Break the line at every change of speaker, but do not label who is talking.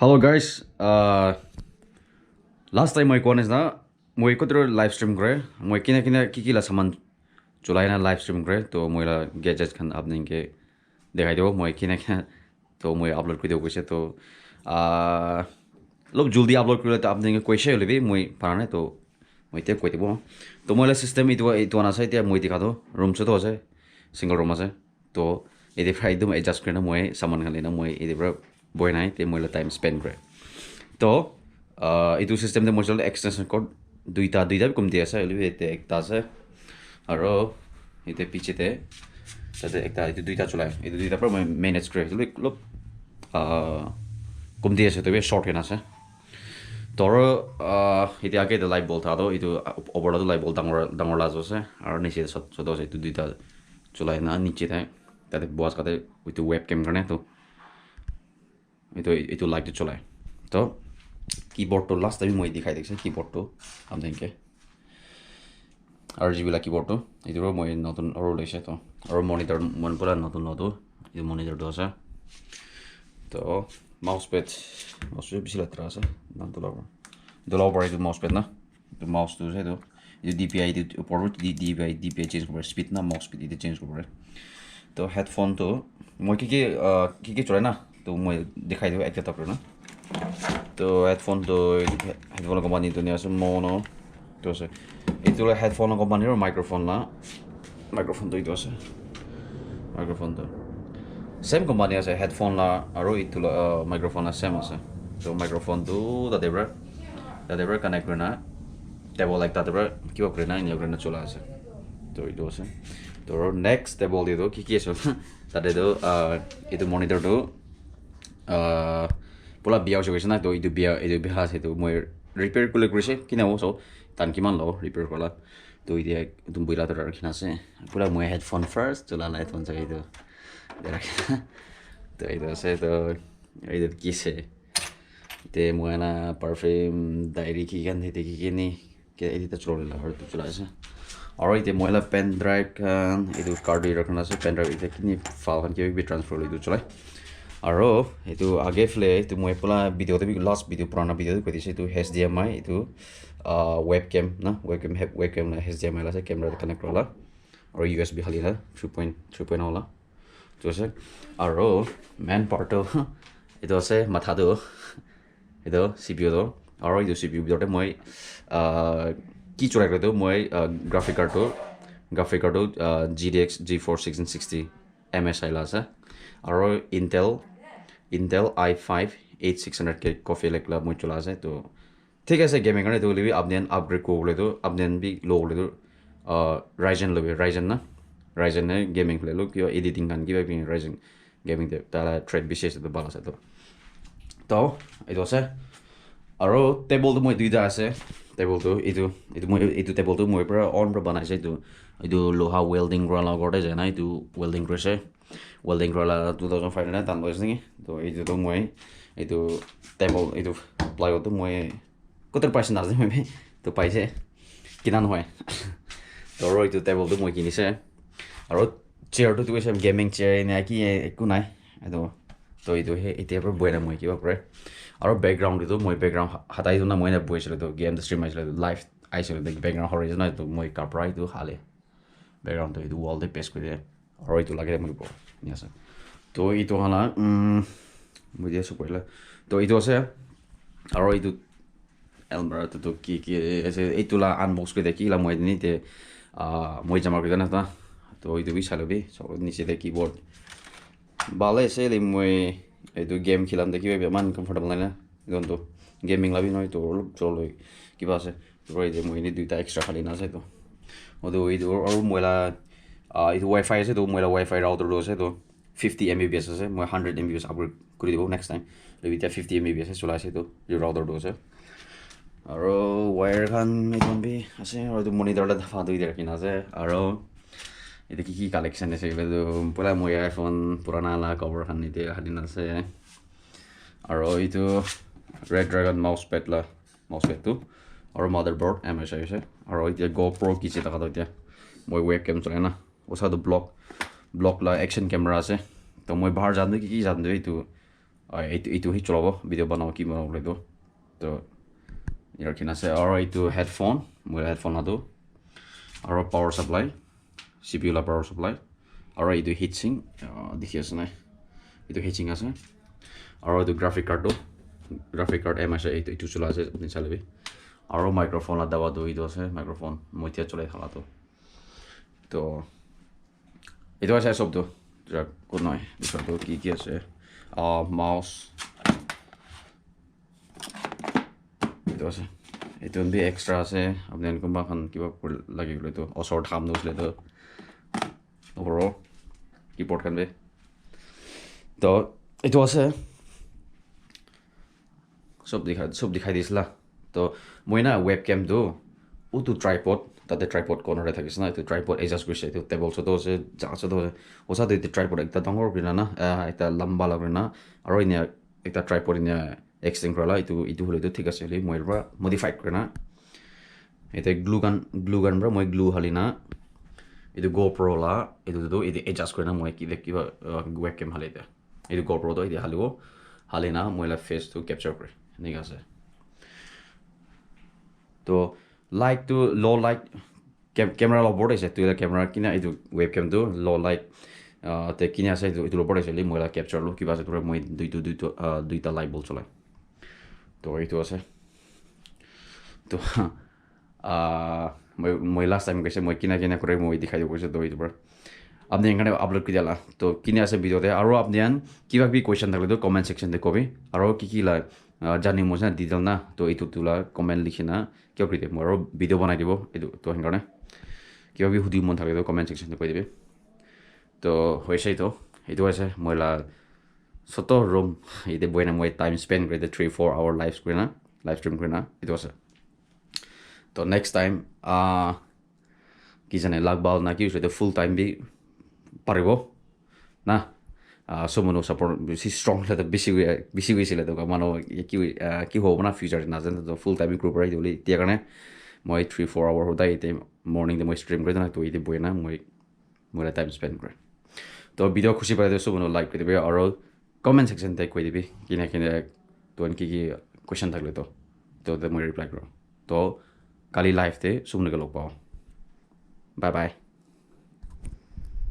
Hello guys. Last time I is na moi ko live stream kre moi kina kiki la saman chulai na live stream kre to moi la gadgets khan apning ke dekhai debo moi kina to moi upload kri debo koise to log juldi upload krile to apning ke koise lebi moi parane to moi te koi debo to moi la system itu na sai te moi dikha do room se to ase single room ase to ede fry dum adjust kre na moi saman khan le na moi ede bra boy nai te moi la time spend kre to itu system de mojol extension code duita kum dia sa ele ete ekta se aro ete piche te tate ekta itu duita chulai itu duita par moi manage kre look kum dia se to be short hena se toro ete age de light bulb tha do itu over the light bulb dangor la jo se aro niche so do se itu duita chulai na niche te tate boas kate itu webcam karne to itu light to chulai to keyboard to last time moi dikhai dekse keyboard to amdenke RGB la keyboard to iduro moi notun oro leise to aro monitor mon pura notun notu idu monitor to asa to mousepad bisila tra asa nan to lower idu mousepad na the mouse to se to idu DPI idu upor DPI change kore speed na mousepad idu change kore to headphone to moi kiki chore na to moi dikhai do ekta tapre na to headphone to headphone company to niya mono to se itu la headphone company ro microphone to itu ase microphone to same company ase headphone la aro itu la microphone la same ase to microphone to da debra connect korna table like that debra kiba korna ni korna chola ase to itu ase to next table di do kiki ase tade do itu monitor to pula biao se na to itu bia se to moi repair kule krise kina wo so tan kiman lo repair kola to ide dum buila to rakhina se pula moi headphone first to la headphone sa itu to itu se to itu kise te moi na perfume diary ki kan hete ki ni ke edita chole la har to chula se aro ite moi la pen drive kan itu card rakhna se pen drive ite kini file kan ke bi transfer lo itu chulai aro itu age fle itu moi pula video te last video purana video ko dise itu HDMI itu webcam na webcam na HDMI la se camera connect rola aro USB halila 3.3 la to se aro main part itu se matha do itu CPU do aro itu CPU bidote moi ki chora kre do moi graphic card to GTX GeForce 1660 MSI la sa aro Intel i5 8600K coffee like la moi chola ase to thik ase gaming karne to libi apnen upgrade ko bole to apnen bi low bole to Ryzen lobe Ryzen ne gaming play look yo editing kan gibe bi Ryzen gaming de tala trade bishes to bala se to itu ase aro table to moi duida ase table to itu table to moi pra on pra banai se itu loha welding rola gorde jana itu welding krise welding rola 2500 tan lois ni to itu to moi itu table itu plywood to moi koter price na me to paise kinan hoy to ro itu table to moi kini se aro chair to tu gaming chair ni aki kunai to itu he ite pro buena moi ki ba pre aro background to moi background hatai to na moi na boisle to game the stream aisle live aisle the background horizon na to moi kaprai to hale background to itu wall de paste kore aro itu lage moi bo yes to itu hala moi dia supoila to itu ase aro itu elmara to ki ese itu la unbox ko deki la moi ni te moi jama ko na ta to itu bi salobi so ni se de keyboard bale se le moi itu game khilam deki be man comfortable na don to gaming labi noi to cholo ki ba se roi de moi ni duita extra khali na se to odo itu aro moi la itu wifi ase to moi la wifi router do se to 50 Mbps ase moi 100 Mbps upgrade kuri dibo next time lebi ta 50 Mbps chola ase to yo router do se aro wire kan idon bi ase aro to monitor la dafa do ide kina ase aro ite ki collection ase to pura moi iPhone purana la cover kan ite hadina ase aro itu Red Dragon mousepad to aro motherboard MSI ase aro ite GoPro ki chita ka do ite moi webcam chole na osa do block la action camera ase to moi bahar jan do ki jan do itu এইটো হি চলাব video' বনাব কি বনাব লাগে তো ইয়াৰ কিনা আছে আৰু এইটো হেডফোন মই হেডফোন আটো আৰু পাৱাৰ সাপ্লাই CPU লা পাৱাৰ সাপ্লাই আৰু এইটো হিটসিং দেখি আছে নাই এইটো হিটসিং আছে আৰু এইটো গ্ৰাফিক কাৰ্ড এম আছে এইটো চলা আছে আপুনি চালিবি আৰু মাইক্ৰফোন লা দাবাটো এইটো আছে মাইক্ৰফোন মই এতিয়া চলাই থাকাটো তো এইটো আছে সবটো কোন নহয় বিষয়টো কি আছে মাউস এইটো আছে এইটো বি এক্সট্ৰা আছে আপুনি কোনোবা এখন কিবা লাগি গ'লে তো ওচৰত হাম নছিলে তো ওপৰৰ কিবৰ্ড খান বি তো এইটো আছে সব দেখাই দিছিলা তো মই না ৱেবকেমটো ওটো ট্ৰাইপড তাতে ট্ৰাইপড কৰ্নাৰে থাকিছে না এইটো ট্ৰাইপড এডজাষ্ট কৰিছে এইটো টেবলছতো আছে জাগাছতো আছে ওচাতে এইটো ট্ৰাইপড একটা ডাঙৰ কৰি না একটা লম্বা লাগে না আৰু এনে একটা ট্ৰাইপড এনে এক্সটেণ্ড কৰালা এইটো হ'লে ঠিক আছে হ'লে মই পৰা মডিফাইড কৰে না এতিয়া গ্লু গান পৰা মই গ্লু হালি না এইটো GoPro লা এইটো এডজাষ্ট কৰে না মই কিবা ৱেবকেম হালি এতিয়া এইটো GoProটো এতিয়া হালি না মই ফেচটো কেপচাৰ কৰে এনেকৈ আছে তো লাইটটো ল' লাইট কেমেৰা ল'ব আছে তো কেমেৰা কিনা এইটো ৱেবকেমটো ল' লাইট তে কিনি আছে এইটো ল'ব আছে মই কেপচাৰ লো কিবা আছে তোৰ মই দুইটা লাইট বল চলাই তো এইটো আছে তো মই লাষ্ট টাইম কৈছে মই কিনা কৰে মই দেখাই দিব কৈছে তো এইটোৰ পৰা আপনি এখানে আপলোড কৰি দিলা তো কিনে আছে ভিডিঅ'তে আৰু আপনি কিবা কিবি কুৱেশ্যন থাকিলে কমেণ্ট ছেকশ্যনতে কবি আৰু কি লা জানি মই ডিটেইল না তো এইটো তোলা কমেণ্ট লিখি না কিয় কৰি দিম মই আৰু ভিডিঅ' বনাই দিব এইটো তো সেইকাৰণে কিবা কিবি সুধিব মন থাকিলে কমেণ্ট ছেকশ্যনতে কৈ দিবি তো হৈছে এইটো আছে মই ছোট ৰুম এইটো বহি না মই টাইম স্পেণ্ড কৰি 3-4 আৱাৰ লাইভ ষ্ট্ৰীম কৰি না এইটো আছে তো নেক্সট টাইম কি জানে লাগবাল না কি হৈছে এইটো ফুল টাইম বি পাৰিব না সব মানুহ ছাপৰ্ট বেছি ষ্ট্ৰং হ'লে বেছি গৈছিলে তো মানুহ কি হ'ব না ফিউচাৰ নাজানে তো ফুল টাইম গ্ৰুপ আহি দিবলৈ এতিয়া কাৰণে মই 3-4 আৱাৰ সদায় এতিয়া মৰ্ণিংতে মই ষ্ট্ৰীম কৰি দিওঁ তো এতিয়া বহি না মই টাইম স্পেণ্ড কৰে তো ভিডিঅ' খুচি পালে সব মানুহ লাইক কৰি দিবি আৰু কমেণ্ট ছেকশ্যনতে কৈ দিবি কিনে তো কি কুৱেশ্যন থাকিলে তো মই ৰিপ্লাই কৰোঁ তো কালি লাইভতে সব মানুহকে লগ পাওঁ বাই বাই